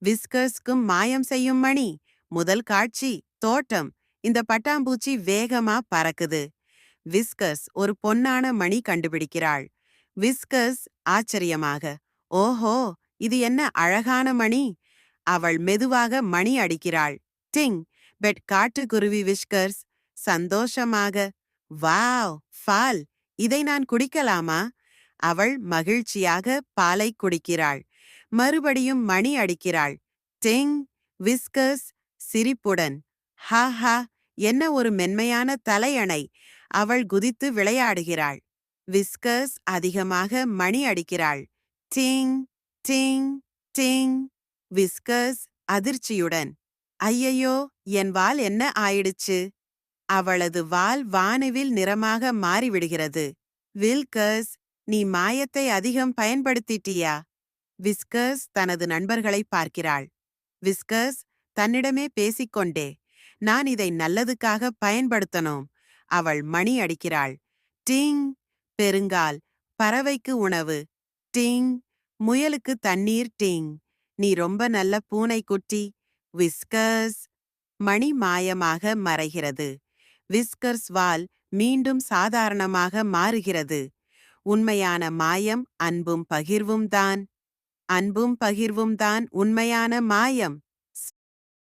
விஸ்கர்ஸ்க்கும் மாயம் செய்யும் மணி. முதல் காட்சி தோட்டம். இந்த பட்டாம்பூச்சி வேகமா பறக்குது. விஸ்கஸ் ஒரு பொன்னான மணி கண்டுபிடிக்கிறாள். விஸ்கஸ் ஆச்சரியமாக, ஓஹோ, இது என்ன அழகான மணி! அவள் மெதுவாக மணி அடிக்கிறாள். டிங்! பெட் காட்டுக்குருவி விஸ்கர்ஸ் சந்தோஷமாக, வாவ், பால்! இதை நான் குடிக்கலாமா? அவள் மகிழ்ச்சியாக பாலை குடிக்கிறாள். மறுபடியும் மணி அடிக்கிறாள். டிங்! விஸ்கஸ் சிரிப்புடன், ஹா ஹா, என்ன ஒரு மென்மையான தலையணை! அவள் குதித்து விளையாடுகிறாள். விஸ்கஸ் அதிகமாக மணி அடிக்கிறாள். டிங் டிங் டிங்! விஸ்கஸ் அதிர்ச்சியுடன், ஐயையோ, என் வால் என்ன ஆயிடுச்சு? அவளது வால் வானவில் நிறமாக மாறிவிடுகிறது. வில்கஸ், நீ மாயத்தை அதிகம் பயன்படுத்திட்டியா? விஸ்கஸ் தனது நண்பர்களை பார்க்கிறாள். விஸ்கஸ் தன்னிடமே பேசிக்கொண்டே, நான் இதை நல்லதுக்காக பயன்படுத்தணும். அவள் மணி அடிக்கிறாள். டிங்! பெருங்கால், பறவைக்கு உணவு. டிங்! முயலுக்கு தண்ணீர். டிங்! நீ ரொம்ப நல்ல பூனைக்குட்டி. விஸ்கஸ். மணி மாயமாக மறைகிறது. விஸ்கர்ஸ் வால் மீண்டும் சாதாரணமாக மாறுகிறது. உண்மையான மாயம் அன்பும் பகிர்வும் தான். அன்பும் பகிர்வும் தான் உண்மையான மாயம்.